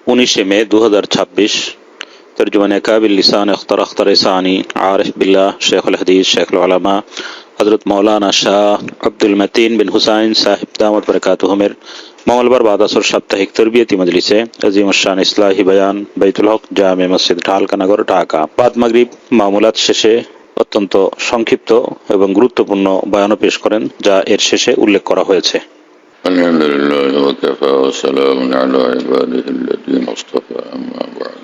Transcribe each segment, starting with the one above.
19 मई 2026 तर्जुमान काबिल लिसान अख्तर सानी आरिफ बिल्ला शेखुल हदीस शेखुल उलमा हजरत मौलाना शाह अब्दुल मतीन बिन हुसैन साहिब दामत बरकातुहुमेर मंगलवार बाद असर साप्ताहिक तरबियती मजलिसे अजीम शान इस्लाही बयान बैतुल हक জামে মসজিদ ঢালকানগর ঢাকা। বাদ মাগরিব মামুলাত শেষে অত্যন্ত সংক্ষিপ্ত এবং গুরুত্বপূর্ণ বয়ান পেশ করেন যা এর শেষে উল্লেখ করা হয়েছে। আলহামদুলিল্লাহ ওয়া কাফা ওয়া সালামুন আলা ইবাদিহিল্লাযীনা ইসতাফা আম্মা বা'দ।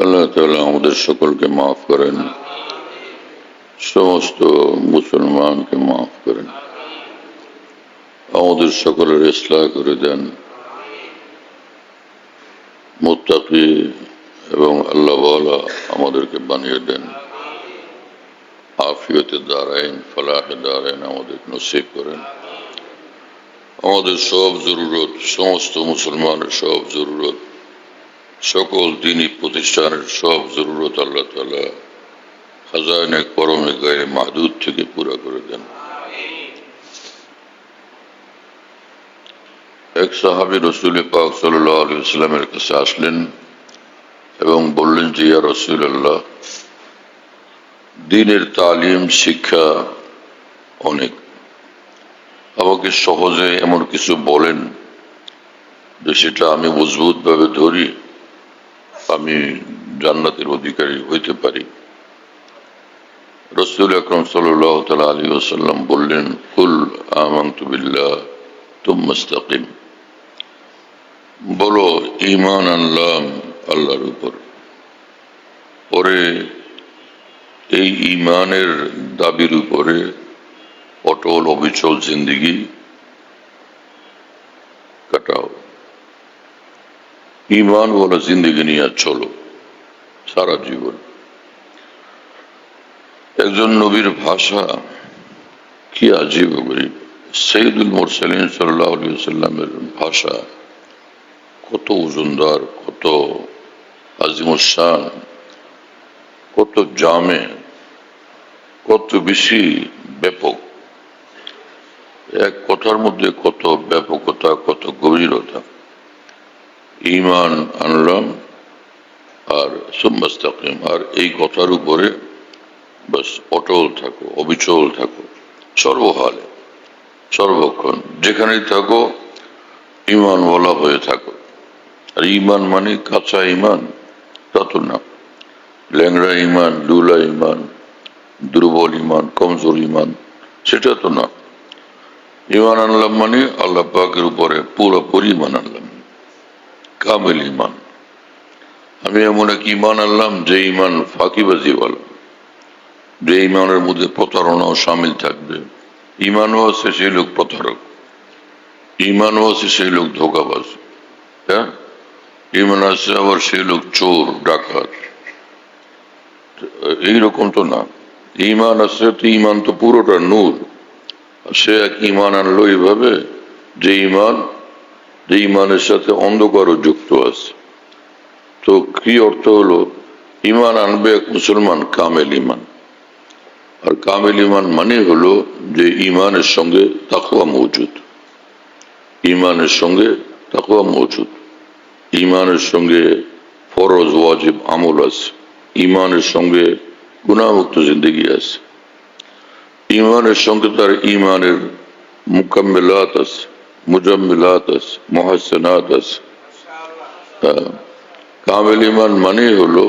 আল্লাহ তাআলা আমাদের সকলকে মাফ করেন, সমস্ত মুসলমানকে মাফ করেন, আমাদের সকলের ইসলাহ করে দেন, মুত্তাকি এবং আল্লাহওয়ালা আমাদেরকে বানিয়ে দেন, আফিয়তে দারাইন ফালাহে দারাইন আমাদের নসিব করেন। আমাদের সব জরুরত, সমস্ত মুসলমানের সব জরুরত, সকল দ্বীনি প্রতিষ্ঠানের সব জরুরত আল্লাহ তাআলা খাজাইনে করমে গায়ে মাহদুদ থেকে পুরা করে দেন। এক সাহাবী রাসূল পাক সাল্লাল্লাহু আলাইহি ওয়াসাল্লামের কাছে আসলেন এবং বললেন যে ইয়া রাসূলুল্লাহ, দ্বীনের তালিম শিক্ষা অনেক, আমাকে সহজে এমন কিছু বলেন যে সেটা আমি মজবুত ভাবে ধরি, আমি জান্নাতের অধিকারী হইতে পারি। রাসূল আকরাম সাল্লাল্লাহু তাআলা আলাইহি ওয়াসাল্লাম বললেন, কুল আমানতু বিল্লাহ তুম্মা ইসতাকিম, বলো ঈমান আনলাম আল্লাহর উপর, পরে এই ঈমানের দাবির উপরে অটল অবিচল জিন্দেগি কাটাও, ঈমান ওয়ালা জিন্দেগি নিয়ে চলো সারা জীবন। একজন নবীর ভাষা কি আজীব গরীব। সৈয়দুল মুরসালিন সাল্লাল্লাহু আলাইহি ওয়াসাল্লামের ভাষা কত ওজনদার, কত আজিমুস শান, কত জামে, কত বেশি ব্যাপক। এক কথার মধ্যে কত ব্যাপকতা, কত গভীরতা। ঈমান আনলাম আর সুম্মা ইসতাকিম, আর এই কথার উপরে বাস অটল থাকো, অবিচল থাকো, সর্বহালে সর্বক্ষণ যেখানেই থাকো ঈমানওয়ালা হয়ে থাকো। আর ঈমান মানে কাঁচা ঈমান তা তো না, ল্যাংড়া ঈমান, লুলা ঈমান, দুর্বল ঈমান, কমজোর ঈমান, সেটা তো না। ঈমান আনলাম মানে আল্লাহ পাকের উপরে পুরোপুরি ঈমান আনলাম, কামেল ঈমান। আমি এমন এক ঈমান আনলাম যে ঈমান ফাঁকিবাজিওয়ালা, যে ঈমানের মধ্যে প্রতারণাও সামিল থাকবে। ঈমানও আছে সেই লোক প্রতারক, ঈমানও আছে সেই লোক ধোঁকাবাজ, হ্যাঁ, ঈমান আছে আবার সেই লোক চোর ডাকাত, এইরকম তো না। ঈমান আছে তো ঈমান তো পুরোটা নূর। সে এক ঈমান আনলো এইভাবে যে ঈমানের সাথে অন্ধকারও যুক্ত আছে। তো কি অর্থ হলো, ঈমান আনবে এক মুসলমান কামেল ঈমান। আর কামেল ঈমান মানে হলো যে ঈমানের সঙ্গে তাকওয়া মওজুদ, ঈমানের সঙ্গে তাকওয়া মওজুদ, ঈমানের সঙ্গে ফরজ ওয়াজিব আমল আছে, ঈমানের সঙ্গে গুনাহমুক্ত জিন্দেগি আছে, ঈমানের সঙ্গে তার ঈমানের মুকাম্মিলাত আছে, মুজাম্মিলাত আছে, মুহাসসানাত আছে। কামেল ঈমান মানে হলো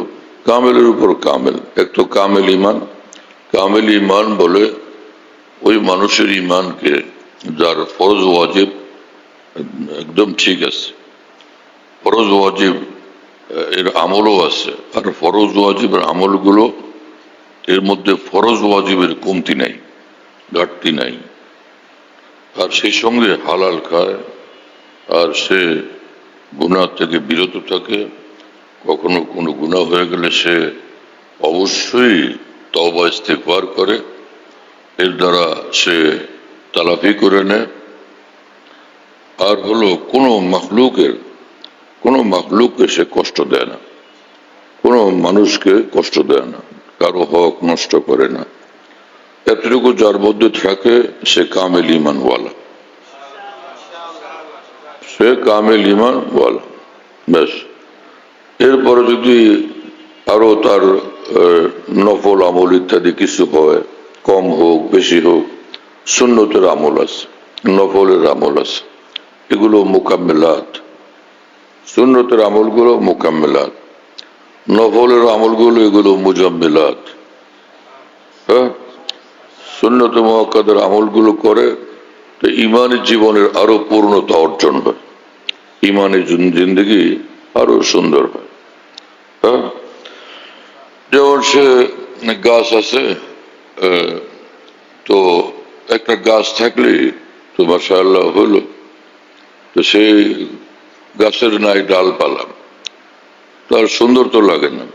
কামেলের উপর কামেল। এক তো কামেল ঈমান, কামেল ঈমান বলে ওই মানুষের ঈমানকে যার ফরজ ওয়াজিব একদম ঠিক আছে, ফরজ ওয়াজিব এর আমলও আছে, আর ফরজ ওয়াজিবের আমলগুলো এর মধ্যে ফরজ ওয়াজিবের কমতি নাই, ঘাটতি নাই। আর সেই সঙ্গে হালাল খায়, আর সে গুনাহ থেকে বিরত থাকে। কখনো কোনো গুনাহ হয়ে গেলে সে অবশ্যই তওবা ইস্তেগফার করে, এর দ্বারা সে তালাফি করে নেয়। আর হলো কোনো মাখলুককে সে কষ্ট দেয় না, কোনো মানুষকে কষ্ট দেয় না, কারো হক নষ্ট করে না। এতটুকু যার মধ্যে থাকে সে কামেল ঈমানওয়ালা, সে কামেল ঈমানওয়ালা। ব্যাস। এরপরে যদি আরো তার নফল আমল ইত্যাদি কিছু হয়, কম হোক বেশি হোক, সুন্নতের আমল আছে, নফলের আমল আছে, এগুলো মুকাম্মেলাত। সুন্নতের আমলগুলো মুকাম্মেলাত, নফলের আমলগুলো এগুলো মুজাম্মেলাত। হ্যাঁ, সুন্নত মুআক্কাদার আমলগুলো করে তো ইমানি জীবনের আরো পূর্ণতা অর্জন হয়, ইমানি জিন্দগি আরো সুন্দর হয়। হ্যাঁ, যেমন সে গাছ আছে, তো একটা গাছ থাকলে তো মাশাআল্লাহ হলো, তো সেই গাছের নাই ডালপালা, তার সুন্দর তো লাগে না,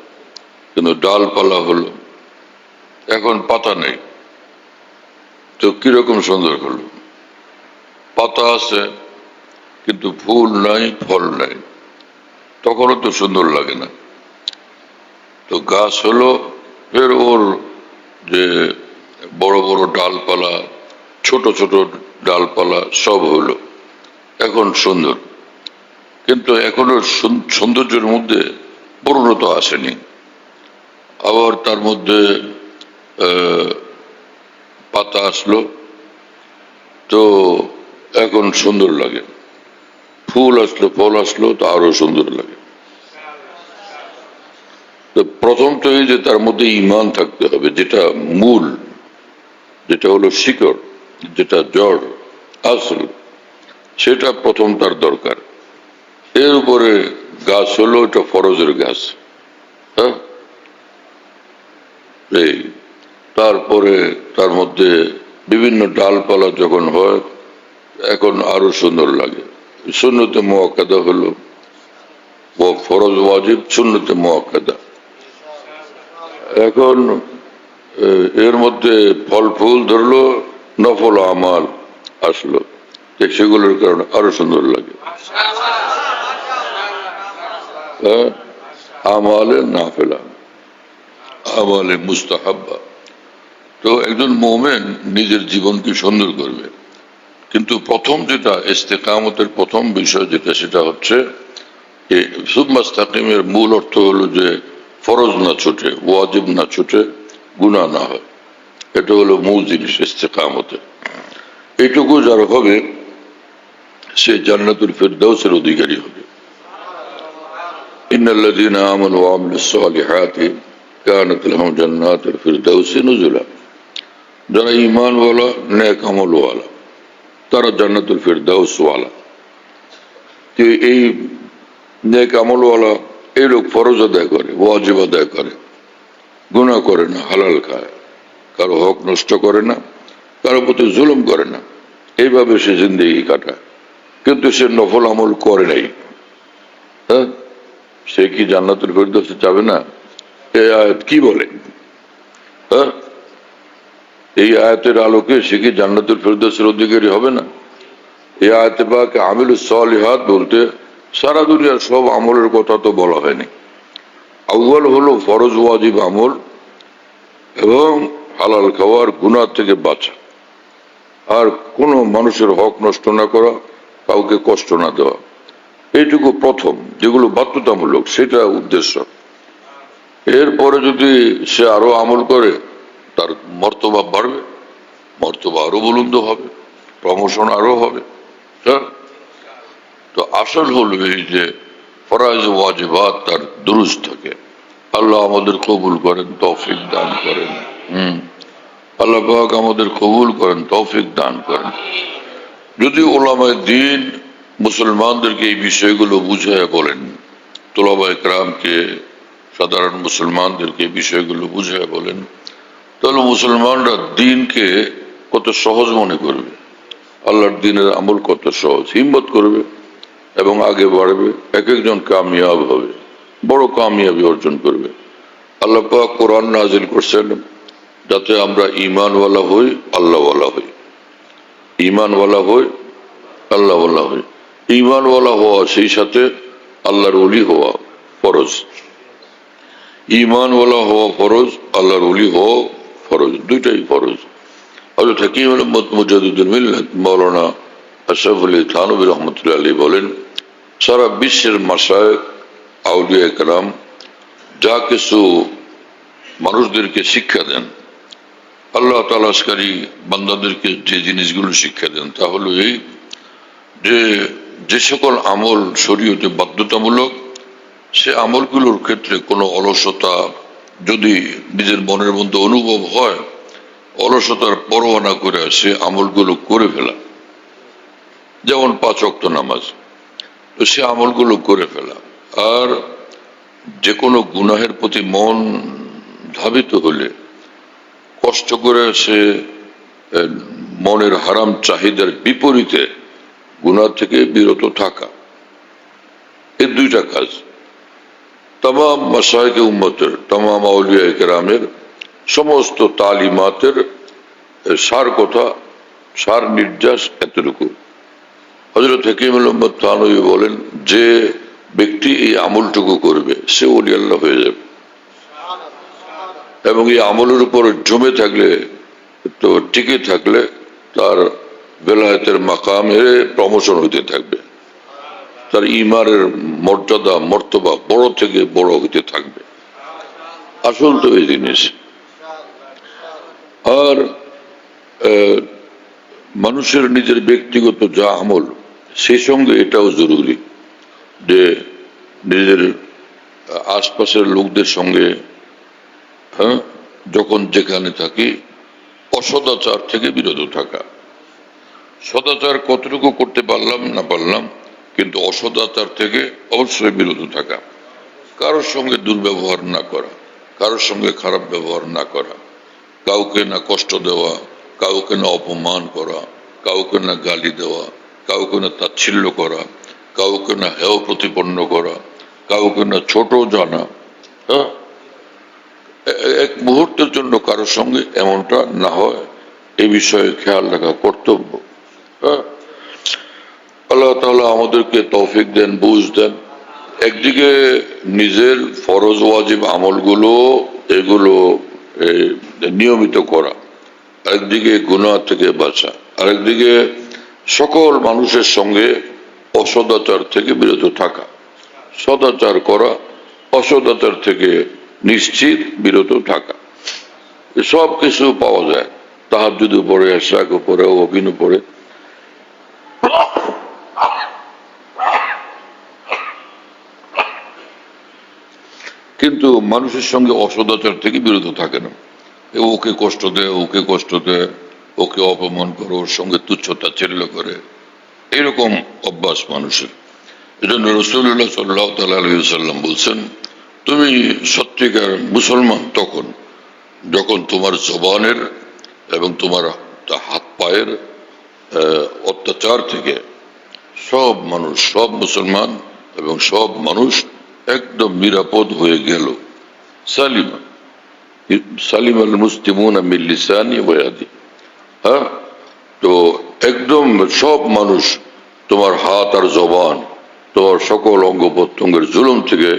কিন্তু ডালপালা হলো, এখন পাতা নেই, তো কিরকম সুন্দর হলো। পাতা আছে কিন্তু ফুল নাই, ফল নাই, তখনও তো সুন্দর লাগে না। তো গাছ হলো, ফের ওর যে বড় বড় ডালপালা, ছোট ছোট ডালপালা সব হলো, এখন সুন্দর, কিন্তু এখনো সৌন্দর্যের মধ্যে পূর্ণতা আসেনি। আবার তার মধ্যে পাতা আসলো, তো এখন সুন্দর লাগে, ফুল আসলো, ফল আসলো, তো আরো সুন্দর লাগে। তো প্রথম তো এই যে তার মধ্যে ঈমান থাকতে হবে, যেটা মূল, যেটা হলো শিকড়, যেটা জড় আসল, সেটা প্রথম তার দরকার। এর উপরে গাছ হলো এটা ফরজের গাছ। হ্যাঁ, এই তারপরে তার মধ্যে বিভিন্ন ডালপালা যখন হয়, এখন আরো সুন্দর লাগে। সুন্নতে মুআক্কাদা হলো, ও ফরজ ওয়াজিব সুন্নতে মুআক্কাদা। এখন এর মধ্যে ফল ফুল ধরলো, নফল আমাল আসলো, সেগুলোর কারণে আরো সুন্দর লাগে। আমালে নাফিলা, আমালে মুস্তাহাব্বা। তো একজন মুমিন নিজের জীবনকে সুন্দর করবে, কিন্তু প্রথম যেটা ইস্তেকামতের প্রথম বিষয় যেটা, সেটা হচ্ছে সুম্মাস্তাকিমের মূল অর্থ হলো যে ফরজ না ছুটে, ওয়াজিব না ছুটে, গুনাহ না হয়। এটা হলো মূল জিনিস ইস্তেকামতে। এইটুকু যার হবে সে জান্নাতুল ফিরদাউসের অধিকারী হবে। ইন্নাল্লাযীনা আমানু ওয়া আমিলুস সালিহাতি কানাত লাহুম জান্নাতুল ফিরদাউসি নুজুলা। যারা ঈমান ওয়ালা, নেক আমল ওয়ালা, তারা জান্নাতুল ফিরদাউস ওয়ালা। এই নেক আমল ওয়ালা এই লোক ফরজ আদায় করে, ওয়াজিব আদায় করে, গুনাহ করে না, হালাল খায়, কারো হক নষ্ট করে না, কারো প্রতি জুলুম করে না, এইভাবে সে জিন্দেগি কাটায়। কিন্তু সে নফল আমল করে নাই, হ্যাঁ, সে কি জান্নাতুল ফিরদাউসে যাবে না? এই আয়াত কি বলে? হ্যাঁ, এই আয়াতের আলোকে সে কি জান্নাতুল ফিরদাউসের অধিকারী হবে না? এই আয়াতে পাকে আমিলুস সালিহাত বলতে সারা দুনিয়ার সব আমলের কথা তো বলা হয়নি। আউয়াল হলো ফরজ ওয়াজিব আমল এবং হালাল খাওয়ার, গুনাহ থেকে বাঁচা, আর কোনো মানুষের হক নষ্ট না করা, কাউকে কষ্ট না দেওয়া, এইটুকু প্রথম, যেগুলো বাধ্যতামূলক, সেটা উদ্দেশ্য। এরপরে যদি সে আরো আমল করে, তার মর্তবা বাড়বে, মর্তবা আরো বুলন্দ হবে, প্রমোশন আরো হবে। তো আসল হলো এই যে ফরজ ওয়াজিবাত তার দুরুস্ত থাকে। আল্লাহ আমাদের কবুল করেন, তৌফিক দান করেন। আল্লাহ পাক আমাদের কবুল করেন, তৌফিক দান করেন। যদি উলামায়ে দ্বীন মুসলমানদেরকে এই বিষয়গুলো বুঝায় বলেন, তুলাবায়ে কেরামকে, সাধারণ মুসলমানদেরকে এই বিষয়গুলো বুঝায় বলেন, তাহলে মুসলমানরা দ্বীনকে কত সহজ মনে করবে, আল্লাহর দ্বীনের আমল কত সহজ, হিম্মত করবে এবং আগে বাড়বে। এক একজন কামিয়াব হবে, বড় কামিয়াবি অর্জন করবে। আল্লাহ পাক কোরআন নাজিল করছেন যাতে আমরা ঈমানওয়ালা হই, আল্লাহওয়ালা হই, ঈমানওয়ালা হই, আল্লাহওয়ালা হই। ঈমানওয়ালা হওয়া সেই সাথে আল্লাহর ওলি হওয়া ফরজ। ঈমানওয়ালা হওয়া ফরজ, আল্লাহর ওলি হওয়া ফরজ, দুইটাই ফরজ। হযরত হাকিম মুজাদ্দিদুল মিল্লাত মাওলানা আশরাফ আলী থানভী রহমাতুল্লাহ আলাইহি বলেন, সারা বিশ্বের মাশায়েখ আউলিয়া কেরাম যা কিছু মানুষদেরকে শিক্ষা দেন, আল্লাহ তালাশকারী বান্দাদেরকে যে জিনিসগুলো শিক্ষা দেন তা হলো এই যে যে সকল আমল শরীয়তে বাধ্যতামূলক, সে আমলগুলোর ক্ষেত্রে কোনো অলসতা যদি নিজের মনের মধ্যে অনুভব হয়, অলসতার পরোয়া না করে সে আমলগুলো করে ফেলা। যেমন 5 ওয়াক্ত নামাজ, তো সে আমলগুলো করে ফেলা। আর যে কোনো গুনাহের প্রতি মন ধাবিত হলে কষ্ট করে সে মনের হারাম চাহিদার বিপরীতে গুনাহ থেকে বিরত থাকা। এই দুইটা কাজ তামাম মাশায়েখে উম্মতের, তামাম আউলিয়া কেরামের সমস্ত তালিমাতের সার কথা, সার নির্যাস এতটুকু। হযরত হাকিমুল উম্মত থানভী বলেন, যে ব্যক্তি এই আমলটুকু করবে সে ওলি আল্লাহ হয়ে যাবে, এবং এই আমলের উপর জমে থাকলে, তো টিকে থাকলে তার বেলায়েতের মাকামে প্রমোশন হইতে থাকবে, তার ঈমানের মর্যাদা মর্তবা বড় থেকে বড় হইতে থাকবে। আসল তো এই জিনিস। আর মানুষের নিজের ব্যক্তিগত যা আমল, সেই সঙ্গে এটাও জরুরি যে নিজের আশপাশের লোকদের সঙ্গে যখন যেখানে থাকি অসদাচার থেকে বিরত থাকা। সদাচার কতটুকু করতে পারলাম না পারলাম, কিন্তু অসদাচার থেকে অবশ্যই বিরত থাকা। কারোর সঙ্গে দুর্ব্যবহার না করা, কারোর সঙ্গে খারাপ ব্যবহার না করা, কাউকে না কষ্ট দেওয়া, কাউকে না অপমান করা, কাউকে না গালি দেওয়া, কাউকে না তাচ্ছিল্য করা, কাউকে না হেয় প্রতিপন্ন করা, কাউকে না ছোট জানা। হ্যাঁ, এক মুহূর্তের জন্য কারোর সঙ্গে এমনটা না হয়, এই বিষয়ে খেয়াল রাখা কর্তব্য। হ্যাঁ, আল্লাহ তাআলা আমাদেরকে তৌফিক দেন, বুঝ দেন। একদিকে নিজের ফরজ ওয়াজিব আমলগুলো এগুলো নিয়মিত করা, আরেকদিকে গুনাহ থেকে বাঁচা, আরেকদিকে সকল মানুষের সঙ্গে অসদাচার থেকে বিরত থাকা। সদাচার করা, অসদাচার থেকে নিশ্চিত বিরত থাকা, সব কিছু পাওয়া যায়। তাহাজ্জুদ পড়ে, ইশরাক পড়ে, ওয়াকিন পড়ে। কিন্তু মানুষের সঙ্গে অসদাচার থেকে বিরত থাকে না। ওকে কষ্ট দেয়, ওকে কষ্ট দেয়, ওকে অপমান করে, ওর সঙ্গে তুচ্ছতা চেল্য করে, এরকম অভ্যাস মানুষের। এজন্য রাসূলুল্লাহ সাল্লাল্লাহু তাআলা আলাইহি ওয়াসাল্লাম বলছেন, তুমি সত্যিকার মুসলমান তখন যখন তোমার জবানের এবং তোমার হাত পায়ের অত্যাচার থেকে সব মানুষ, সব মুসলমান এবং সব মানুষ একদম নিরাপদ হয়ে গেল। সালিমা সালিম আল মুসলিমুনা মিন লিসানি ওয়া ইয়াদি। হ্যাঁ, তো একদম সব মানুষ তোমার হাত আর জবান, তোমার সকল অঙ্গ প্রত্যঙ্গের জুলুম থেকে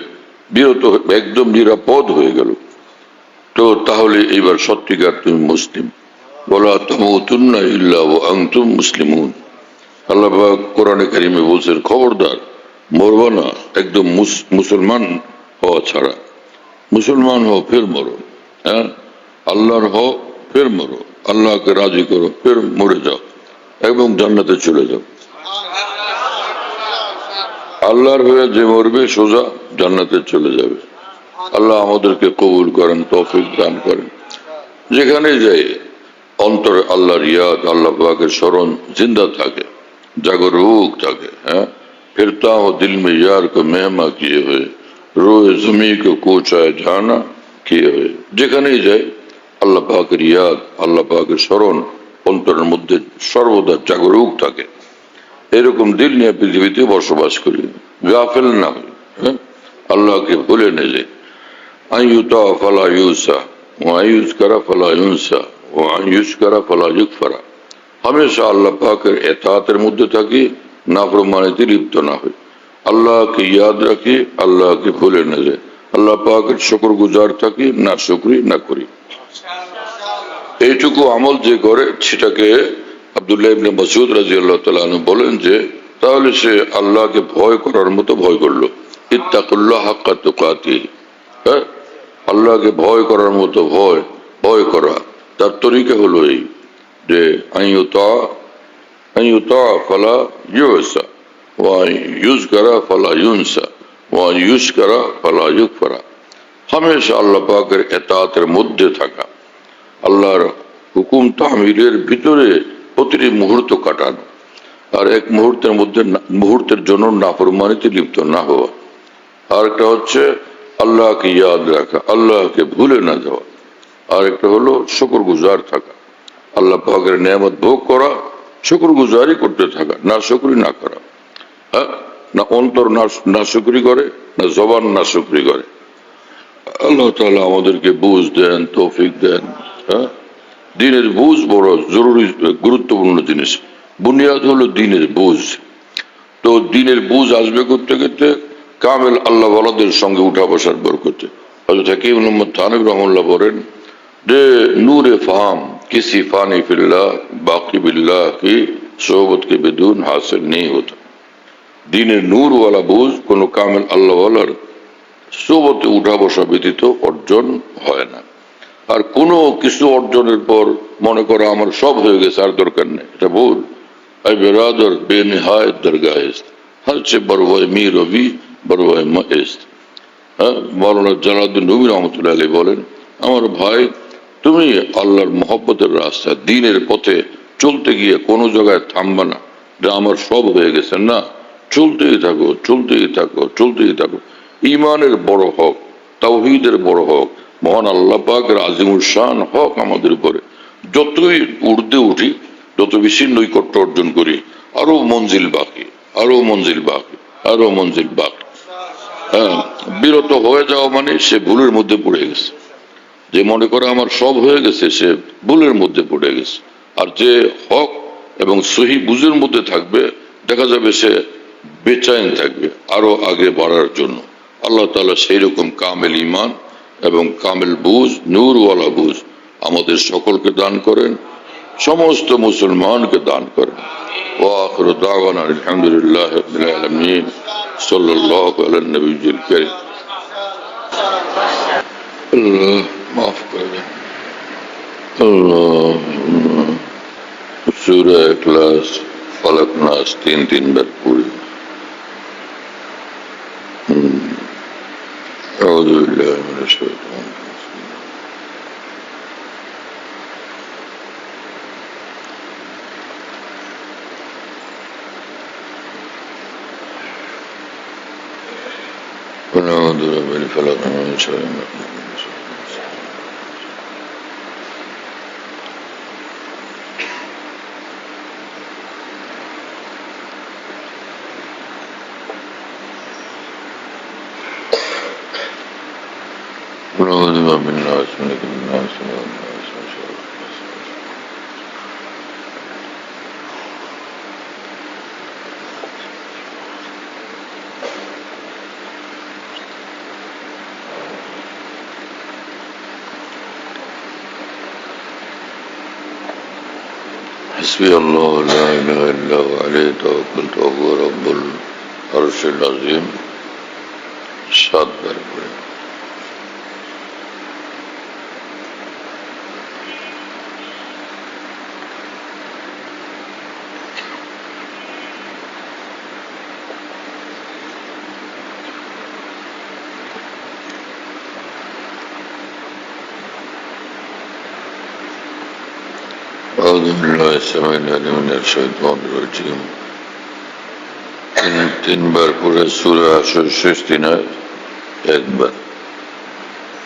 বিরত, একদম নিরাপদ হয়ে গেল। তো তাহলে এইবার সত্যিকার তুমি মুসলিম। ওয়ালা তামুতুন্না ইল্লা ওয়া আনতুম মুসলিমুন। আল্লাহ পাক কোরআনে কারিমে বলছেন, খবরদার মরবা না একদম মুসলমান হওয়া ছাড়া। মুসলমান হও ফের মরো, হ্যাঁ, আল্লাহর হও ফের মরো, আল্লাহকে রাজি করো ফের মরে যাও এবং জান্নাতে চলে যাও। আল্লাহর হয়ে যে মরবে সোজা জান্নাতে চলে যাবে। আল্লাহ আমাদেরকে কবুল করেন, তৌফিক দান করেন। যেখানে যাই অন্তরে আল্লাহর ইয়াদ, আল্লাহ পাকের স্মরণ জিন্দা থাকে, জাগরুক থাকে। হ্যাঁ, फिरता हो दिल में यार को मेहमा किए हुए, रोए जमी को कोचाए जाना किए हुए। যেখানেই যায় আল্লাহ পাকের ইয়াদ, আল্লাহ পাকের স্মরণ অন্তরের মধ্যে সর্বদা জাগরুক থাকে। এরকম দিল নিয়ে পৃথিবীতে বসবাস করি, গাফেল না হই। হ্যাঁ, আল্লাহকে ভুলে না যাই। আইয়ুতা ফালা ইউসা ওয়া আইয়ুজকারা ফালা ইউনসা ওয়া আইয়ুশকারা ফালা ইউকফারা। हमेशा আল্লাহ পাকের এতাআতের মধ্যে থাকি, নাফরমানিতে লিপ্ত না হই, আল্লাহকে ইয়াদ রাখি, আল্লাহকে ভুলে না যাই, আল্লাহ পাকের শুকর গুজার থাকি, না শুকরি না করি। এইটুকু আমল যে করে সেটাকে আব্দুল্লাহ ইবনে মাসউদ রাদিয়াল্লাহু তাআলা আনহু বলেন যে তাহলে সে আল্লাহকে ভয় করার মতো ভয় করলো। ইত্তাকুল্লাহ হাক্কা তুকাতিহি, হ্যাঁ, আল্লাহকে ভয় করার মতো ভয় ভয় করা। তার তরিকা হলো এই যে আইয়ুতা ফালা ইউসা ওয়া ইউজকারা ফালা ইউনসা ওয়া ইউশকারা ফালা ইউকফারা। হামেশা আল্লাহ পাকের এতাতের মধ্যে থাকা, আল্লাহর হুকুম তাহমিলের ভিতরে প্রতিটি মুহূর্ত কাটানো, আর এক মুহূর্তের মধ্যে মুহূর্তের জন্য নাফরমানিতে লিপ্ত না হওয়া। আর একটা হচ্ছে আল্লাহকে ইয়াদ রাখা, আল্লাহকে ভুলে না যাওয়া। আর একটা হলো শুকর গুজার থাকা, আল্লাহ পাকের নিয়ামত ভোগ করা, শুকর গুজারি করতে থাকা, না শুকরি না করা। হ্যাঁ, না অন্তর না শুকরি করে, না জবান না শুকরি করে। আল্লাহ তাআলা আমাদেরকে বুঝ দেন, তৌফিক দেন। হ্যাঁ, দিনের বুঝ বড় জরুরি, গুরুত্বপূর্ণ জিনিস। বুনিয়াদ হলো দিনের বুঝ। তো দিনের বুঝ আসবে করতে করতে কামেল আল্লাহ ওয়ালাদের সঙ্গে উঠা বসার বরকতে। হযরত হাকিম মুহাম্মদ থানভী রাহিমাহুল্লাহ বলেন যে নূরে ফাহাম किसी फानी फिल्लाह बाकी बिल्लाह की सोबत के बिदून हासिल नहीं होता। দিনের নূর ওয়ালা বুঝ কোন কামেল আল্লাহ ওয়ালার সোবতে উঠা বসা ব্যতীত অর্জন হয় না। আর কোনো কিছু অর্জনের পর মনে করো আমার সব হয়ে গেছে, আর দরকার নেই, এটা ভুল। ay birader benihayet dergah ist, harche barvay mirovi barvay ma ist। হ্যাঁ, মৌলানা জালালউদ্দিন রুমি রহমতুল্লাহ আলাইহি বলেন, আমার ভাই তুমি আল্লাহর মহব্বতের রাস্তা দ্বীনের পথে চলতে গিয়ে কোনো জায়গায় থামবা না যে আমার সব হয়ে গেছে, না, চলতেই থাকো, চলতেই থাকো, চলতেই থাকো। ঈমানের বড় হক, তাওহীদের বড় হক, মহান আল্লাহ পাকের আজিমুল শান হক আমাদের উপরে যতই ঊর্ধ্বে উঠি, যত বেশি নৈকট্য অর্জন করি, আরো মঞ্জিল বাকি, আরো মঞ্জিল বাকি, আরো মঞ্জিল বাকি। হ্যাঁ, বিরত হয়ে যাওয়া মানে সে ভুলের মধ্যে পড়ে গেছে। যে মনে করে আমার সব হয়ে গেছে, সে ভুলের মধ্যে পড়ে গেছে। আর যে হক এবং সহি বুঝের মধ্যে থাকবে, দেখা যাবে সে বেচাইন থাকবে আরো আগে বাড়ার জন্য। আল্লাহ তাআলা সেই রকম কামেল ঈমান এবং কামেল বুঝ, নূরওয়ালা বুঝ আমাদের সকলকে দান করেন, সমস্ত মুসলমানকে দান করেন। ওয়া আখিরু দাওয়ানা আলহামদুলিল্লাহি রাব্বিল আলামিন, সাল্লাল্লাহু আলা নবিয়্যিল কারীম। আল্লাহ মাফ করে, আল্লাহ। সূরা ইখলাস, ফালাক, নাস তিনবার পড়ি। আউযু বিল্লাহি মিনাশ শাইতানির রাজিম। ونعوذ بالفلق من شر ما خلق. ونعوذ بالناس ملك الناس والناس من شر الوسواس. حسبي الله لا إله إلا هو عليه توكلت وهو رب العرش العظيم। 7 বার পড়ে। أعوذ بالله السميع العليم من الشيطان الرجيم। 3 বার পড়ে সূরা হাশর শেষ 3 আয়াত 1 বার।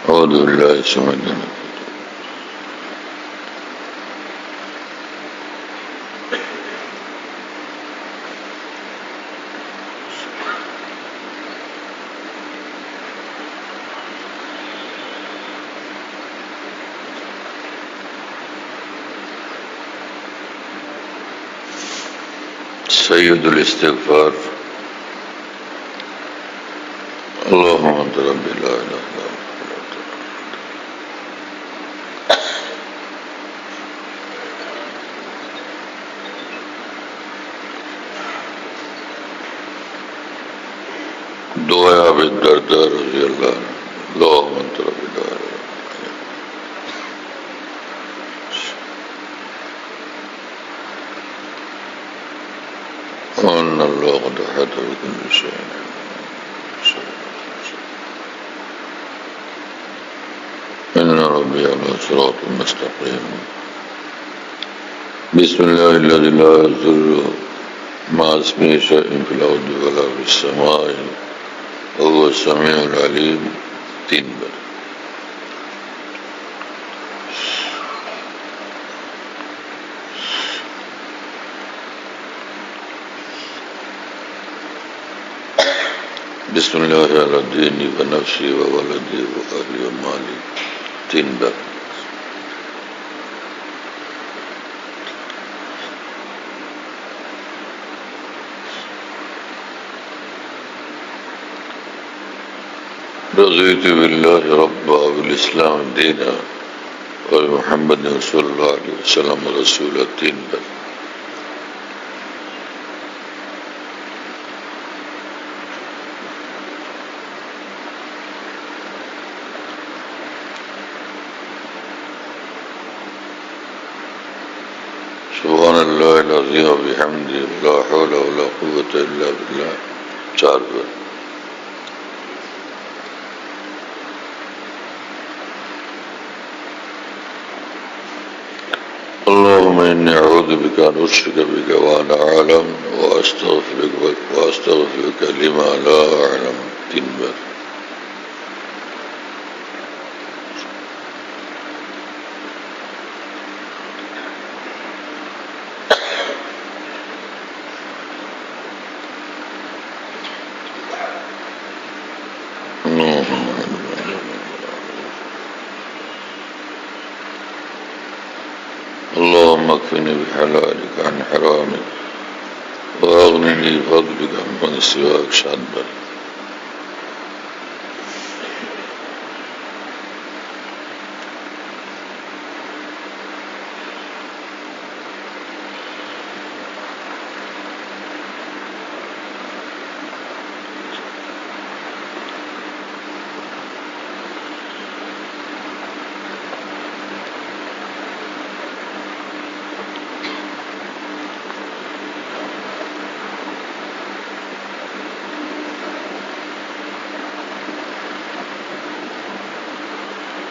أعوذ بالله السميع العليم। سيد الاستغفار، اللهم أنت ربي لا إله إلا أنت. أبي الدرداء رضي الله عنه اللهم أنت ربي لا إله إلا أنت وأن الله قد أحاط بكل شيء إن ربي على صراط مستقيم بسم الله الذي لا يضر مع اسمه شيء في الأرض ولا في السماء وهو السميع العليم 3 बार بسم الله على ديني ونفسي وولدي وأهلي ومالي 3 बार رضيت بالله ربا وبالإسلام دينا وبمحمد صلى الله عليه وسلم رسولا 3 बार سبحان الله العظيم وبحمده لا حول ولا قوة إلا بالله 4 बार اللهم إني أعوذ بك أن أشرك بك وأنا أعلم وأستغفرك لما لا أعلم 3 बार اللهم اكفني بحلالك عن حرامك وأغنني بفضلك عمن سواك 7 बार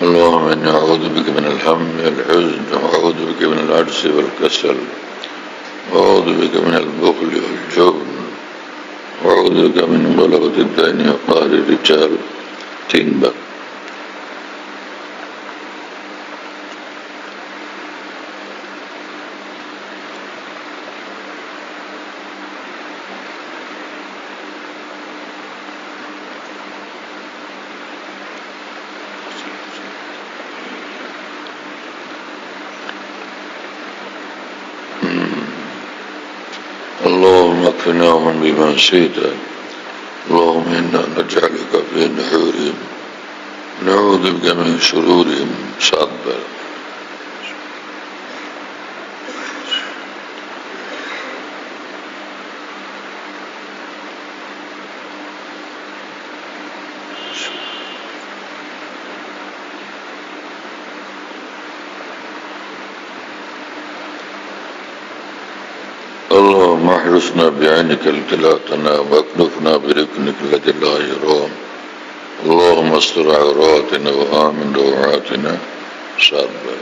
اللهم إني أعوذ بك من الهم والحزن وأعوذ بك من العجز والكسل وأعوذ بك من البخل والجبن وأعوذ بك من غلبة الدين وقهر الرجال 3 बार اللهم اكفنا من بما شئت اللهم إنا نجعلك في نحورهم نعوذ بك من شرورهم 7 बार اللهم احرسنا بعينك التي لا تنام واكنفنا بركنك الذي لا يرام اللهم استر عوراتنا وآمن روعاتنا 7 बार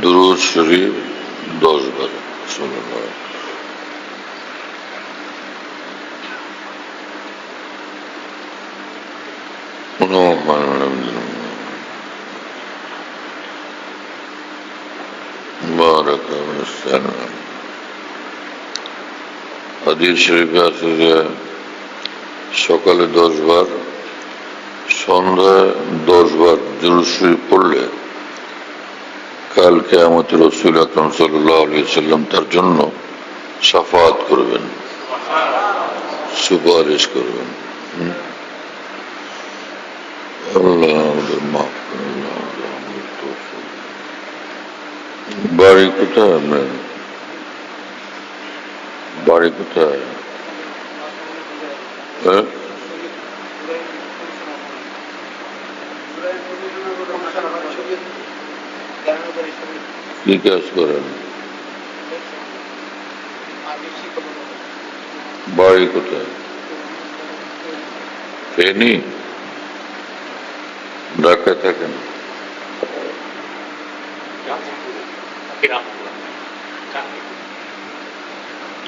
दुरूद शरीफ 10 बार सल्लल्लाहु अलैहि वसल्लम बारक वसल्लम হাদিস শরীফে আছে যে সকালে 10 বার সন্ধ্যায় 10 বার দুরূদ শরীফ পড়লে কাল কিয়ামতে রাসূল আকরাম সাল্লাল্লাহু আলাইহি ওয়াসাল্লাম তার জন্য শাফাআত করবেন, সুপারিশ করবেন। আল্লাহ আমাদের মাফ করুন, আল্লাহ আমাদের তৌফিক। বাড়ি কোথায় আপনার? বাড়ি কোথায়? হ্যাঁ, কি কাজ করেন? বাড়ি কোথায়? ফেনী? ঢাকায় থাকেন?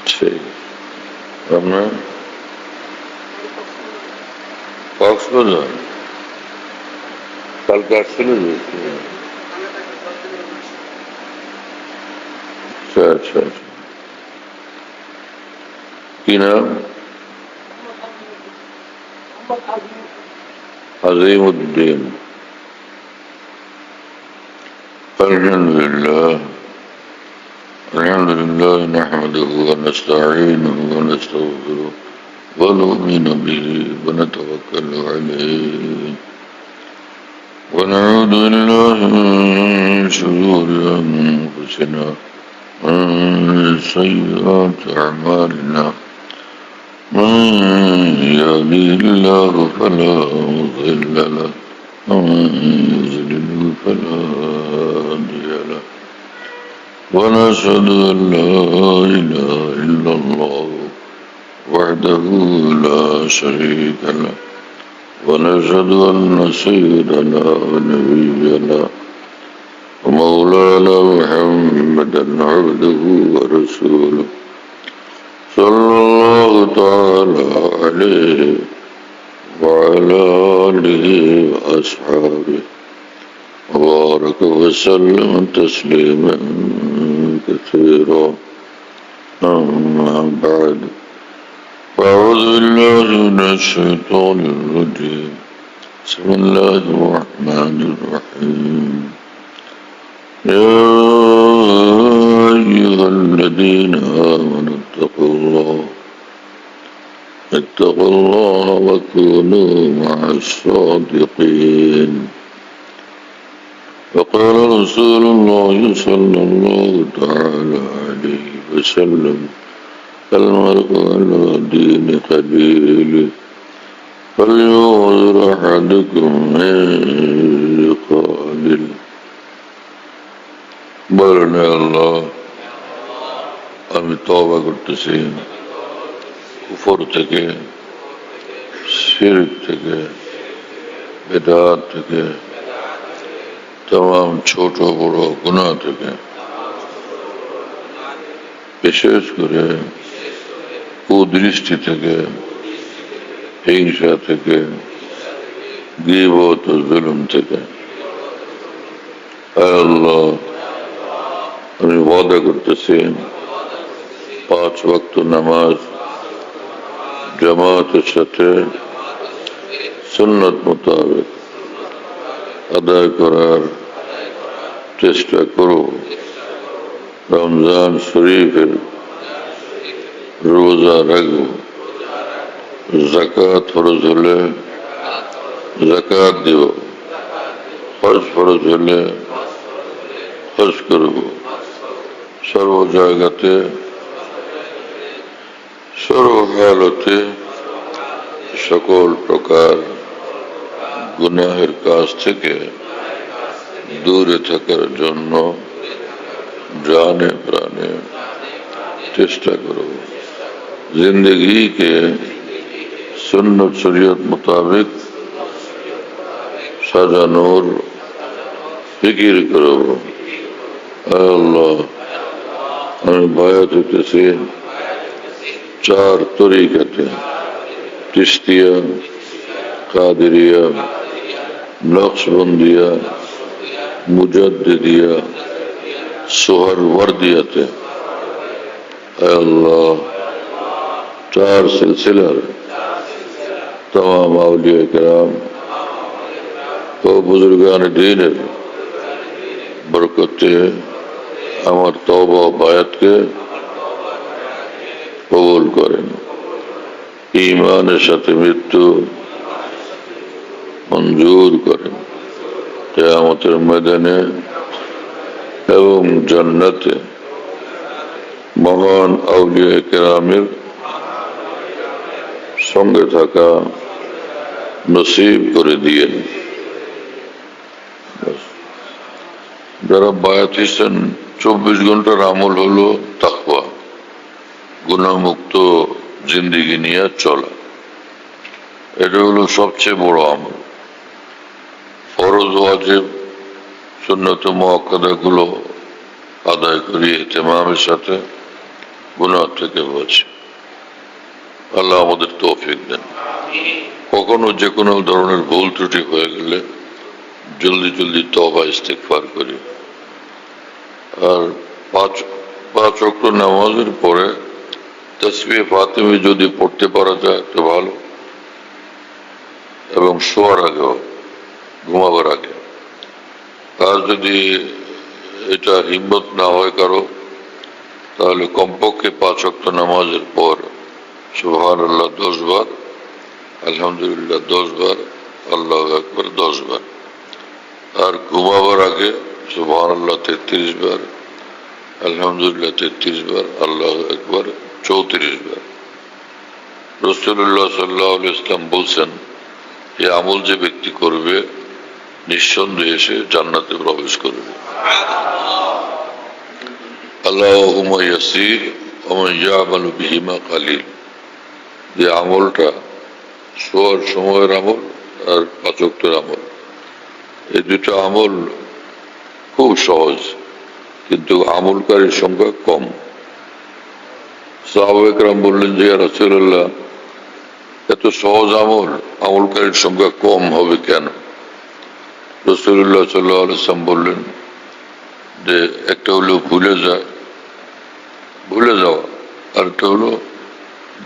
ঠিক। আপনার কক্সবাজার? কালকে আসছিলেন? আচ্ছা আচ্ছা আচ্ছা। কি নাম? আজিমউদ্দিন। আলহামদুলিল্লাহ আলহামদুলিল্লাহ নাহমাদুহু ওয়া নাস্তাঈনুহু ওয়া নাস্তাগফিরুহু ওয়া নু'মিনু বিহি ওয়া নাতাওয়াক্কালু আলাইহি ওয়া না'উযু বিল্লাহি মিন শুরুরি আনফুসিনা ওয়া মিন sayyi'ati a'malina من يهده الله فلا مضل له ومن يضلل فلا هادي له ونشهد أن لا إله إلا الله وحده لا شريك له ونشهد أن سيدنا ونبينا ومولانا محمدا عبده ورسوله صلى الله تعالى عليه وعلى آله وأصحابه وبارك وسلم تسليما كثيرا. أما بعد فأعوذ بالله من الشيطان الرجيم. بسم الله الرحمن الرحيم. يا أيها الذين آمنوا اتقوا الله وكونوا مع الصادقين. وقال رسول الله صلى الله تعالى عليه وسلم المرء على دين خليله فلينظر أحدكم من يقابل. বলেন আল্লাহ, আমি তওবা করতেছি কুফর থেকে, শিরক থেকে, বিদআত থেকে, तमाम ছোট বড় গুনাহ থেকে, বিশেষ করে কুদৃষ্টি থেকে, হিংসা থেকে, গীবত ও জুলুম থেকে। হে আল্লাহ, আমি ওয়াদা করতেছি 5 ওয়াক্ত নামাজ জামাতের সাথে সুন্নত মোতাবেক আদায় করার চেষ্টা করব। রমজান শরীফের রোজা রাখব। যাকাত ফরজ হলে যাকাত দিব। হজ ফরজ হলে হজ করব। সর্ব জায়গাতে সর্বহালতে সকল প্রকার গুনাহের কাজ থেকে দূরে থাকার জন্য জানে প্রাণে চেষ্টা করব। जिंदगी के सुन्नत शरीयत मुताबिक সাজানোর ফিকির করব। আল্লাহ, আমি বায়াত হইতেছি 4 তরিকাতে, চিশতিয়া, কাদেরিয়া, নকশবন্দিয়া, মুজাদ্দিদিয়া, সোহরওয়ার্দিয়াতে। আল্লাহ, 4 सिलसिलार तमाम औलिया किराम ও বুজুর্গান দ্বীনের বরকতে আমার তওবা ও বায়াতকে কবুল করেন, ঈমানের সাথে মৃত্যু মঞ্জুর করেন, কিয়ামতের ময়দানে এবং জান্নাতে মহান আউলিয়া কেরামের সঙ্গে থাকা নসিব করে দিয়েন। যারা বায়াত হয়েছেন 24 ঘন্টার আমল হলো তাকওয়া, গুনাহমুক্ত জিন্দেগি নিয়ে চলা। এটা হলো সবচেয়ে বড় আমল। ফরজ ওয়াজিব সুন্নত মুআক্কাদা গুলো আদায় করি ইহতিমামের সাথে, গুনাহ থেকে বাঁচি। আল্লাহ আমাদের তৌফিক দেন। কখনো যে কোনো ধরনের ভুল ত্রুটি হয়ে গেলে জলদি জলদি তওবা ইস্তেগফার করি। আর পাঁচ ওয়াক্ত নামাজের পরে তাসবিহ ফাতিমি যদি পড়তে পারা যায় তো ভালো, এবং শোয়ার আগেও, ঘুমাবার আগে। আর যদি এটা হিম্মত না হয় কারো, তাহলে কমপক্ষে 5 ওয়াক্ত নামাজের পর সুবহানাল্লাহ 10 বার, আলহামদুলিল্লাহ 10 বার, আল্লাহু আকবার 10 বার। আর ঘুমাবার আগে সুবহানাল্লাহ 33 বার, আলহামদুলিল্লাহ 33 বার, আল্লাহু আকবার 34 বার। রাসূলুল্লাহ সাল্লাল্লাহু আলাইহি ওয়াসাল্লাম বলছেন, এই আমল যে ব্যক্তি করবে নিঃসন্দেহে সে জান্নাতে প্রবেশ করবে। আল্লাহুম্মা ইয়াসির ওয়া মান ইয়ামালু বিহিমা কালিল। যে আমলটা শোয়ার সময়ের আমল আর 5 ওয়াক্তের আমল, এই দুটো আমল খুব সহজ, কিন্তু আমলকারীর সংখ্যা কম। সাহাবায়ে কেরাম বললেন যে ইয়া রাসূলুল্লাহ, এত সহজ আমল, আমলকারীর সংখ্যা কম হবে কেন? রাসূলুল্লাহ সাল্লাল্লাহু আলাইহি ওয়াসাল্লাম বললেন যে একটা হলো ভুলে যাওয়া, আর একটা হলো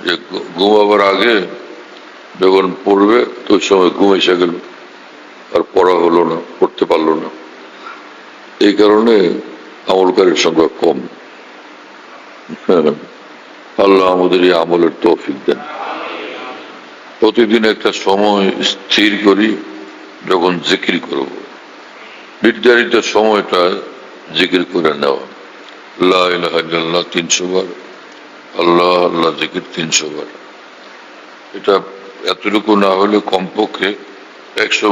যে ঘুমাবার আগে যখন পড়বে তো ওই সময় ঘুম এসে গেল, আর পড়া হলো না, পড়তে পারলো না। এই কারণে আমলকারীর সংখ্যা কম। আল্লাহ আমাদের এই আমলের তৌফিক দেন। প্রতিদিন একটা সময় স্থির করি যখন জিকির করব, নির্ধারিত সময়টা জিকির করে নেওয়া। লা ইলাহা ইল্লাল্লাহ 300 বার, আল্লাহ আল্লাহ জিকির 300 বার। এটা এতটুকু না হলে কমপক্ষে 100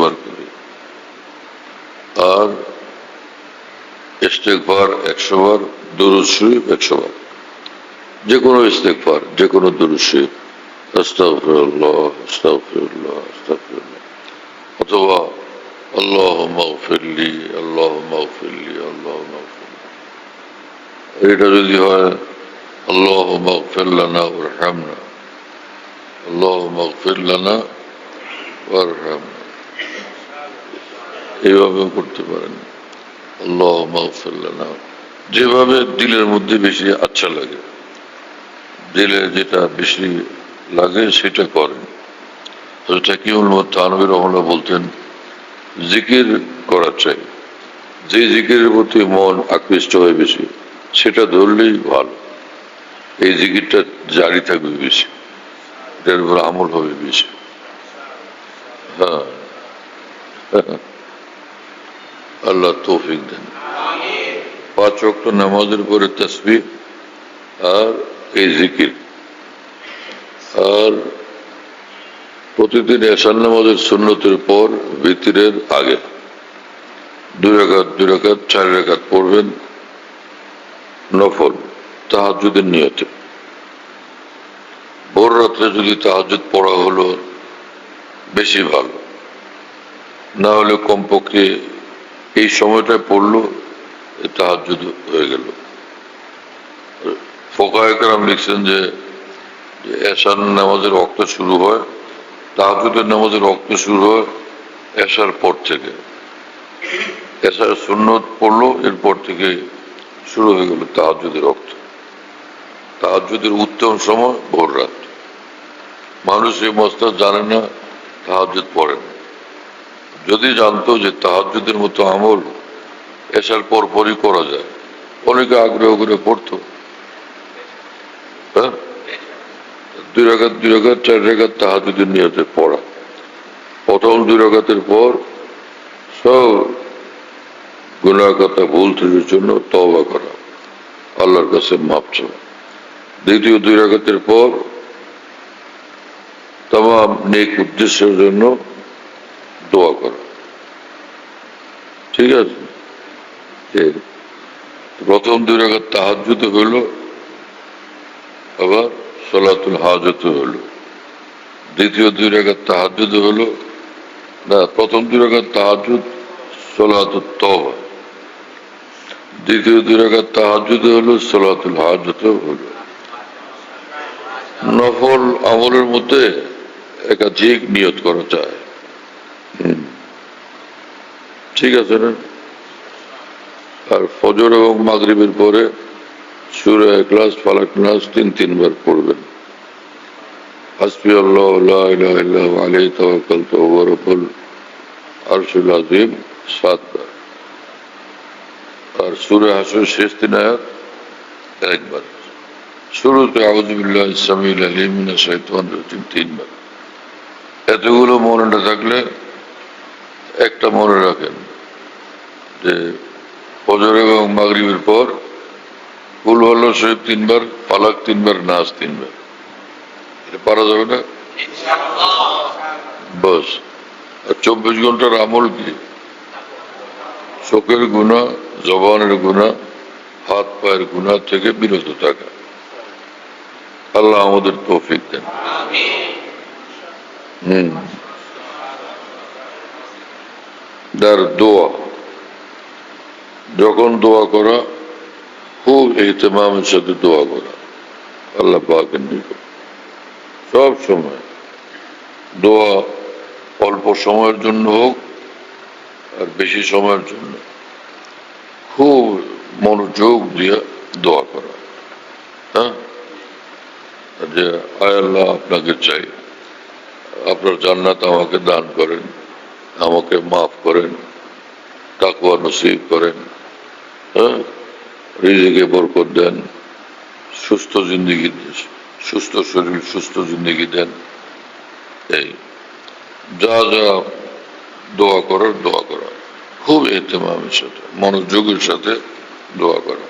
বার করি। আর ইস্তেগফার 100 বার, দুরূদ শরীফ 100 বার। যে কোনো ইস্তেগফার, যে কোনো দুরূদ শরীফ, আস্তাগফিরুল্লাহ আস্তাগফিরুল্লাহ আস্তাগফিরুল্লাহ, অথবা আল্লাহুম্মা গফিরলি আল্লাহুম্মা গফিরলি আল্লাহুম্মা গফিরলি। এটা যদি হয় আল্লাহুম্মা গফির লানা ওয়ারহামনা, আল্লাহুম্মা গফির লানা ওয়ারহামনা, এইভাবে করতে পারেন। আল্লাহুম্মা গফির লানা, যেভাবে দিলের মধ্যে বেশি আচ্ছা লাগে, দিলে যেটা বেশি লাগে সেটা করেন। তাকিউল মুতানবী রাহিমাহুল্লাহ বলতেন, জিকির করা চাই, যে জিকিরের প্রতি মন আকৃষ্ট হয় বেশি সেটা ধরলেই ভালো। এই জিকিরটা জারি থাকবে বেশি, এটার উপর আমল হবে বেশি। হ্যাঁ, আল্লাহ তৌফিক দেন। 5 ওয়াক্ত নামাজের পরে তাসবিহ আর এই জিকির, আর প্রতিদিন এশার নামাজের সুন্নতের পর বিতরের আগে 2 রাকাত 4 রাকাত পড়বেন নফল তাহাজ্জুদের নিয়তে। ভোর রাত্রে যদি তাহাজ্জুদ পড়া হলো বেশি ভালো, না হলে কমপক্ষে এই সময়টায় পড়লো তাহাজ্জুদ হয়ে গেল। ফুকাহায়ে কেরাম লিখছেন যে এশার নামাজের ওয়াক্ত শুরু হয়, তাহাজ্জুদের নামাজের ওয়াক্ত শুরু হয় এশার পর থেকে। এশার সুন্নত পড়লো, এরপর থেকে শুরু হয়ে গেল তাহাজ্জুদের ওয়াক্ত। তাহাজ্জুদের উত্তম সময় ভোর রাত। মানুষ এই মসলা জানে না, তাহাজ্জুদ পড়ে না। যদি জানতো যে তাহাজ্জুদের মতো আমল এসার পরপরই করা যায়, অনেকে আগ্রহ করে পড়তো। হ্যাঁ, 2 রাকাত 2 রাকাত 4 রাকাত তাহাজ্জুদের নিয়তে পড়া, প্রথম 2 রাকাতের পর সব গুনাহ কথা ভুল ত্রুটির জন্য তওবা করা, আল্লাহর কাছে মাপ চাওয়া। দ্বিতীয় 2 রাকাতের পর তামাম নেক উদ্দেশ্যের জন্য দোয়া করা। ঠিক আছে, প্রথম 2 রাকাত তাহাজ্জুদ হলো, আবার সালাতুল হাজত হলো। দ্বিতীয় 2 রাকাত তাহাজ্জুদ হলো না, প্রথম 2 রাকাত তাহাজ্জুদ সালাতুত তওবা, দ্বিতীয় 2 রাকাত তাহাজ্জুদ হলো সালাতুল হাজত হলো। নফল আমলের মধ্যে একাধিক নিয়ত করা যায়। ঠিক আছে না? আর ফজর এবং মাগরিবের পরে সূরা ইখলাস, ফালাক, নাস 3 বার পড়বেন। হাসবি আল্লাহু লা ইলাহা ইল্লা হুয়া আলাইহি তাওয়াক্কালতু ওয়া হুয়া রাব্বুল আরশিল আযীম 7 বার। আর সূরা হাসর শেষ 3 আয়াত 1 বার। শুরুতে আউযু বিল্লাহিস সামিউল আলিম মিনাশ শাইতানির রাজিম 3 বার। এতগুলো মনে না থাকলে একটা মনে রাখেন যে ফজর এবং মাগরিবের পর কুল হলো শরীফ 3 বার, ফালাক 3 বার, নাস 3 বার। এটা পারা যাবে না বস। আর 24 ঘন্টার আমল কি? চোখের গুনাহ, জবানের গুনাহ, হাত পায়ের গুনাহ থেকে বিরত থাকা। আল্লাহ আমাদের তৌফিক দেন। দোয়া, যখন দোয়া করা খুব ইহতিমামের সাথে দোয়া করা আল্লাহ পাকের নিকট। সব সময় দোয়া অল্প সময়ের জন্য হোক আর বেশি সময়ের জন্য খুব মনোযোগ দিয়ে দোয়া করা। হ্যাঁ, যে আয় আল্লাহ, আপনাকে চাই, আপনার জান্নাত আমাকে দান করেন, আমাকে মাফ করেন, তাকওয়া নসিব করেন, হ্যাঁ, রিজিকে বরকত দেন, সুস্থ জিন্দেগি, সুস্থ শরীর, সুস্থ জিন্দেগি দেন। এই যা যা দোয়া করার দোয়া করা, খুব ইহতিমামের সাথে, মনোযোগের সাথে দোয়া করা।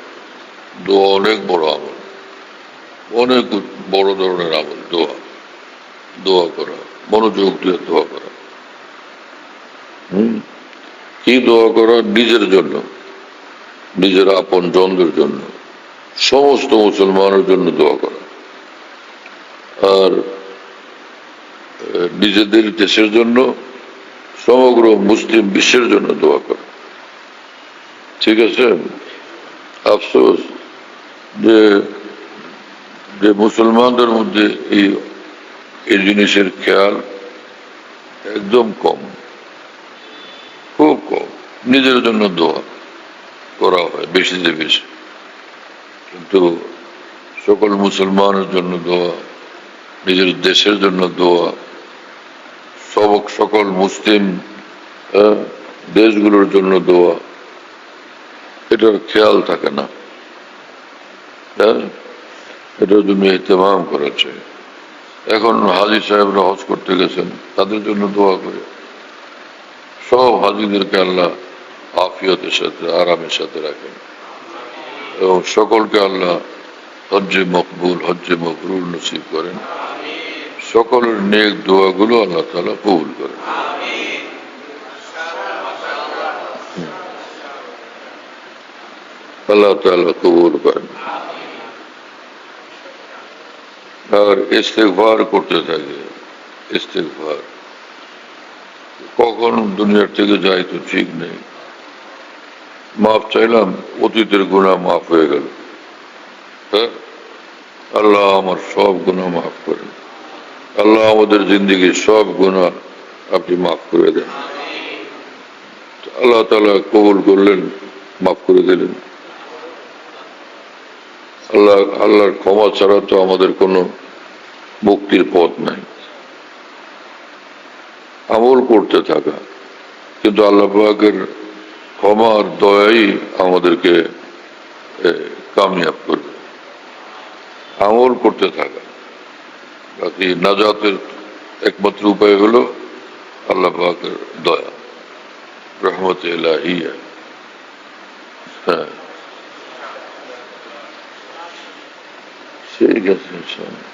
দোয়া অনেক বড় আমল, অনেক বড় ধরনের আমল। দোয়া করা, মনোযোগ দিয়ে দোয়া করা। কি দোয়া করা? নিজের জন্য, নিজের আপন জনদের জন্য, সমস্ত মুসলমানের জন্য দোয়া করা। আর নিজেদের দেশের জন্য, সমগ্র মুসলিম বিশ্বের জন্য দোয়া করা। ঠিক আছে? আফসোস যে মুসলমানদের মধ্যে এই জিনিসের খেয়াল একদম কম, খুব কম। নিজের জন্য দোয়া করা হয় বেশিতে বেশি, কিন্তু সকল মুসলমানের জন্য দোয়া, নিজের দেশের জন্য দোয়া, সকল মুসলিম দেশগুলোর জন্য দোয়া, এটার খেয়াল থাকে না। হ্যাঁ, এটার জন্য ইহতিমাম করা চাই। এখন হাজী সাহেবরা হজ করতে গেছেন, তাদের জন্য দোয়া করে। সব হাজীদেরকে আল্লাহ আফিয়তের সাথে, আরামের সাথে রাখেন এবং সকলকে আল্লাহ হজ্জে মকবুল, হজ্জে মকরুর নসিব করেন। সকলের নেক দোয়াগুলো আল্লাহ তাআলা কবুল করেন। আল্লাহ তাআলা কবুল করেন। আর ইস্তেগফার করতে থাকে, ইস্তেগফার। কখন দুনিয়ার থেকে যাই তো ঠিক নেই। মাফ চাইলাম, অতীতের গুনাহ মাফ হয়ে গেল। হ্যাঁ, আল্লাহ আমার সব গুনাহ মাফ করেন। আল্লাহ আমাদের জিন্দেগির সব গুনাহ আপনি মাফ করে দেন। আল্লাহ তাআলা কবুল করলেন, মাফ করে দিলেন। আল্লাহর ক্ষমা ছাড়া তো আমাদের কোনো মুক্তির পথ নাই। আমল করতে থাকা, কিন্তু আল্লাহ পাকের ক্ষমার দয়াই আমাদেরকে কামিয়াব করবে। আমল করতে থাকা, বাকি নাজাতের একমাত্র উপায় হলো আল্লাহ পাকের দয়া, রহমত ইলাহিয়া। হ্যাঁ, ঠিক আছে ইনশাআল্লাহ।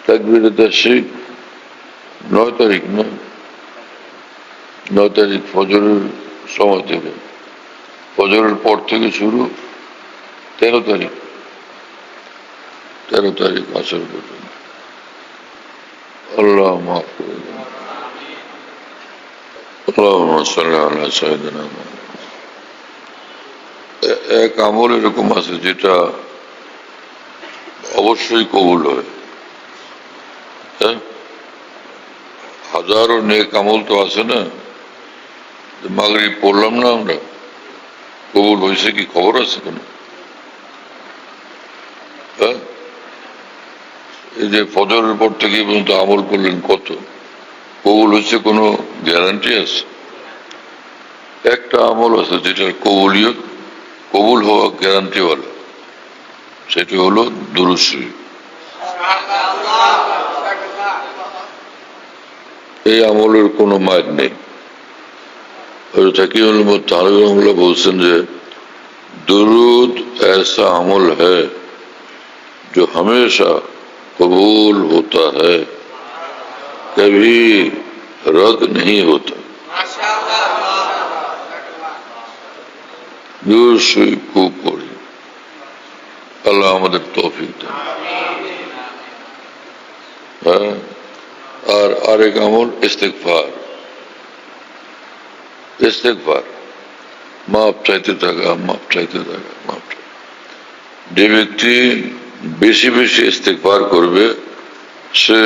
তাকবীরে তাশরীক 9 তারিখ না, 9 তারিখ ফজরের সময় থেকে, ফজরের পর থেকে শুরু 13 তারিখ, 13 তারিখ আসর পর্যন্ত। আল্লাহ মাফ করে দেন। আল্লাহুম্মা সাল্লি আলা সাইয়্যিদিনা মুহাম্মদ। এক আমল এরকম আছে যেটা অবশ্যই কবুল হয়। হ্যাঁ, হাজারো নেক আমল তো আছে না, মাগরিব পড়লাম না আমরা, কবুল হয়েছে কি খবর আছে কেন? হ্যাঁ, এই যে ফজরের পর থেকে পর্যন্ত আমল করলেন, কত কবুল হয়েছে কোনো গ্যারান্টি আছে? একটা আমল আছে যেটার কবুল হওয়া গ্যারান্টিওয়ালা, সেটা হলো দুরূদ শরীফ। এই আমলের কোনো মার নেই। বলছেন যে दुरूद ऐसा अमल है जो हमेशा कबूल होता है, कभी रद्द नहीं होता। दुरूद शरीफ खूब पढ़ी, अल्लाह আমাদের তৌফিক দেন। হ্যাঁ, আর আরেক আমল ইস্তেগফার। ইস্তেগফার মাপ চাইতে থাকা, মাপ চাইতে থাকা, মাপ চাইতে। যে ব্যক্তি বেশি বেশি ইস্তেগফার করবে সে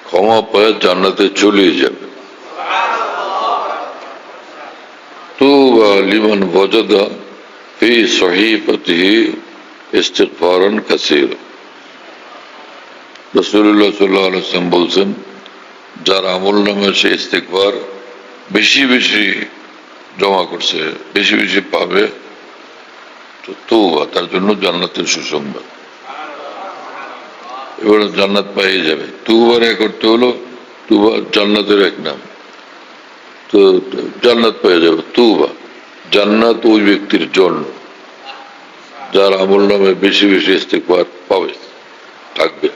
ক্ষমা পায় জান্নাতে চলে যাবে। তুবা লিমান ওয়াজাদা ফি সহিফাতিহি ইস্তিগফারান কাসীরা। রাসূলুল্লাহ সাল্লাল্লাহু আলাইহি ওয়াসাল্লাম বলছেন, যার আমলনামায় সে ইস্তেগফার বেশি বেশি জমা করছে, বেশি বেশি পাবে, তো তওবা, তার জন্য জান্নাতের সুসংবাদ। এবারে জান্নাত পেয়ে যাবে। তওবা করতে হলো, তওবা জান্নাতের এক নাম, তো জান্নাত পেয়ে যাবে। তওবা জান্নাত ওই ব্যক্তির জন্য যার আমলনামায় বেশি বেশি ইস্তেগফার পাবে, থাকবে।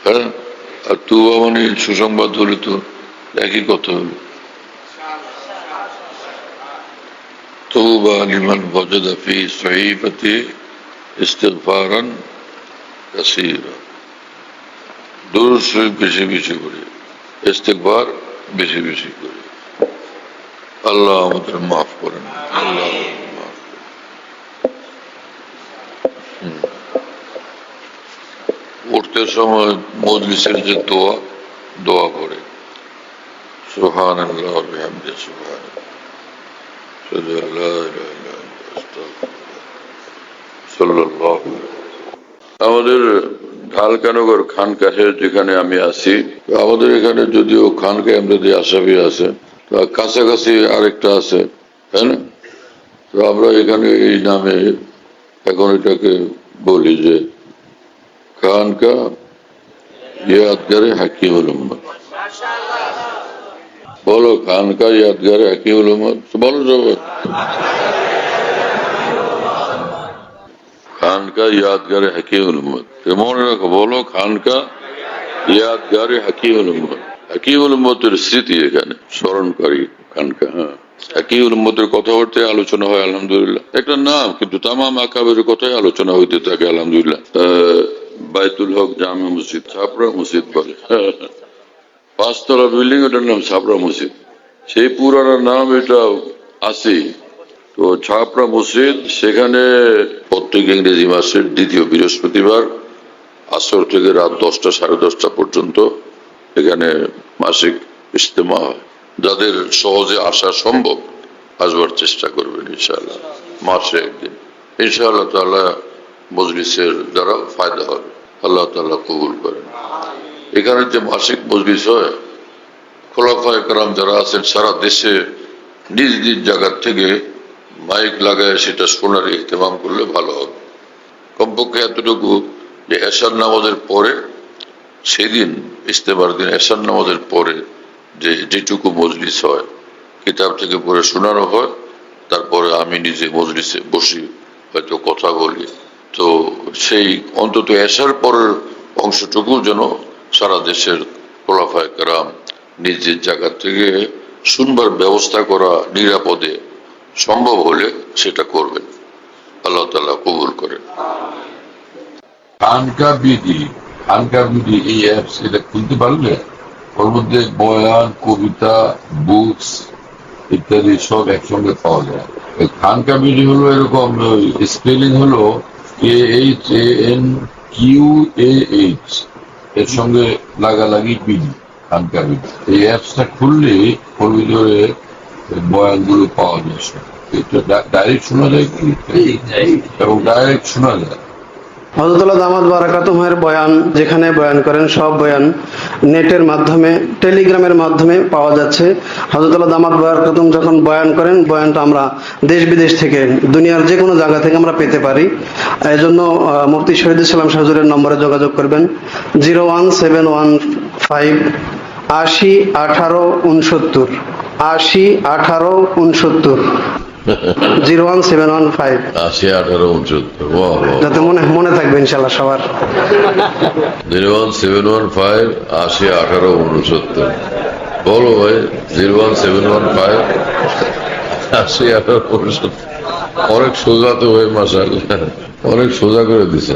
হ্যাঁ, আর তওবা মানে সুসংবাদ হলে তো একই কথা হলো। طوبى لمن وجد في صحيفته استغفارا كثيرا। দুরূদ শরীফ বেশি বেশি করে, ইস্তেগফার বেশি বেশি করে। আল্লাহ আমাদের মাফ করেন, আল্লাহ মাফ করেন। উঠতে সময় মজলিসের যে দোয়া করে, সুবহানাল্লাহ ওয়া বিহামদিহি সুবহানাল্লাহ, আমাদের ঢালকানগর খানকাহে যেখানে আমি আছি, আমাদের এখানে যদিও খানকাহে আমাদের আসামি আছে, কাছাকাছি আরেকটা আছে, তাই না? তো আমরা এখানে এই নামে এখন এটাকে বলি যে খানকা ইয়াদগারে হাকিমুল উম্মত। বলো, খানকা ইয়াদগারে হাকিমুল উম্মত বলো সবাই। খানকা ইয়াদগারে হাকিমুল উম্মত, মনে রাখো, বলো খানকা ইয়াদগারে হাকিমুল উম্মত। হাকিমুল উম্মতের স্মৃতি এখানে স্মরণকারী খানকা। হ্যাঁ, হাকিমুল উম্মতের কথাবার্তায় আলোচনা হয়, আলহামদুলিল্লাহ। একটা নাম, কিন্তু তামাম আকাবের কথাই আলোচনা হইতে থাকে, আলহামদুলিল্লাহ। বাইতুল হক জামে মসজিদ, ছাপড়া মসজিদ বলে, 5 তলা বিল্ডিং, ওটার নাম ছাপড়া মসজিদ। সেই পুরানো নাম এটা আছে। তো ছাপড়া মসজিদ, সেখানে প্রত্যেক ইংরেজি মাসের দ্বিতীয় বৃহস্পতিবার আসর থেকে রাত 10টা সাড়ে 10টা পর্যন্ত এখানে মাসিক ইজতেমা হয়। যাদের সহজে আসা সম্ভব আসবার চেষ্টা করবেন ইনশাআল্লাহ, মাসে একদিন ইনশাআল্লাহ তাআলা মজলিসের দ্বারা ফায়দা হবে। আল্লাহ তাআলা কবুল করেন। এখানে যে মাসিক মজলিস হয় খোলাফায়ে কেরাম যারা আছেন সারা দেশে নিজ নিজ জায়গা থেকে মাইক লাগায় সেটা শোনার ইহতেমাম করলে ভালো হবে। কমপক্ষে এতটুকু যে এশার নামাজের পরে, সেদিন ইজতেমার দিন এশার নামাজের পরে যেটুকু মজলিস হয় কিতাব থেকে পড়ে শোনানো হয়, তারপরে আমি নিজে মজলিসে বসি, হয়তো কথা বলি। তো সেই অন্তত এশার পরের অংশটুকু যেন সারা দেশের খোলাফায়ে কেরাম নিজ নিজ জায়গা থেকে শুনবার ব্যবস্থা করা নিরাপদে সম্ভব হলে সেটা করবেন। আল্লাহ তাআলা কবুল করেন। খানকা বিডি এই অ্যাপস এটা খুলতে পারলে ওর মধ্যে বয়ান, কবিতা, বুকস ইত্যাদি সব একসঙ্গে পাওয়া যায়। খানকা বিডি হলো এরকম, স্পেলিং হলো KHANQAH, এর সঙ্গে লাগালাগি বিডি, খানকা বিডি। এই অ্যাপসটা খুললে ওর ভিতরে বয়ানগুলো পাওয়া যায়। এটা ডাইরেক্ট শোনা যায় কি, এবং ডাইরেক্ট শোনা যায়। হযরত দামাত বারাকাতুহুর বয়ান যেখানে বয়ান করেন সব বয়ান নেটের মাধ্যমে, টেলিগ্রামের মাধ্যমে পাওয়া যাচ্ছে। হযরত দামাত বারাকাতুহু যখন বয়ান করেন, বয়ানটা আমরা দেশ বিদেশ থেকে, দুনিয়ার যে কোনো জায়গা থেকে আমরা পেতে পারি। এই জন্য মুফতি শহীদুল ইসলাম শাহ হুজুরের নম্বরে যোগাযোগ করবেন 01715 80 18 69 80 18 69 01715 80 18 69। যাতে মনে থাকবে ইনশাআল্লাহ সবার। 01715 80 18 69। বলো ভাই, 01715 80 18 69। অনেক সোজা তো ভাই, মাশাআল্লাহ, অনেক সোজা করে দিছে।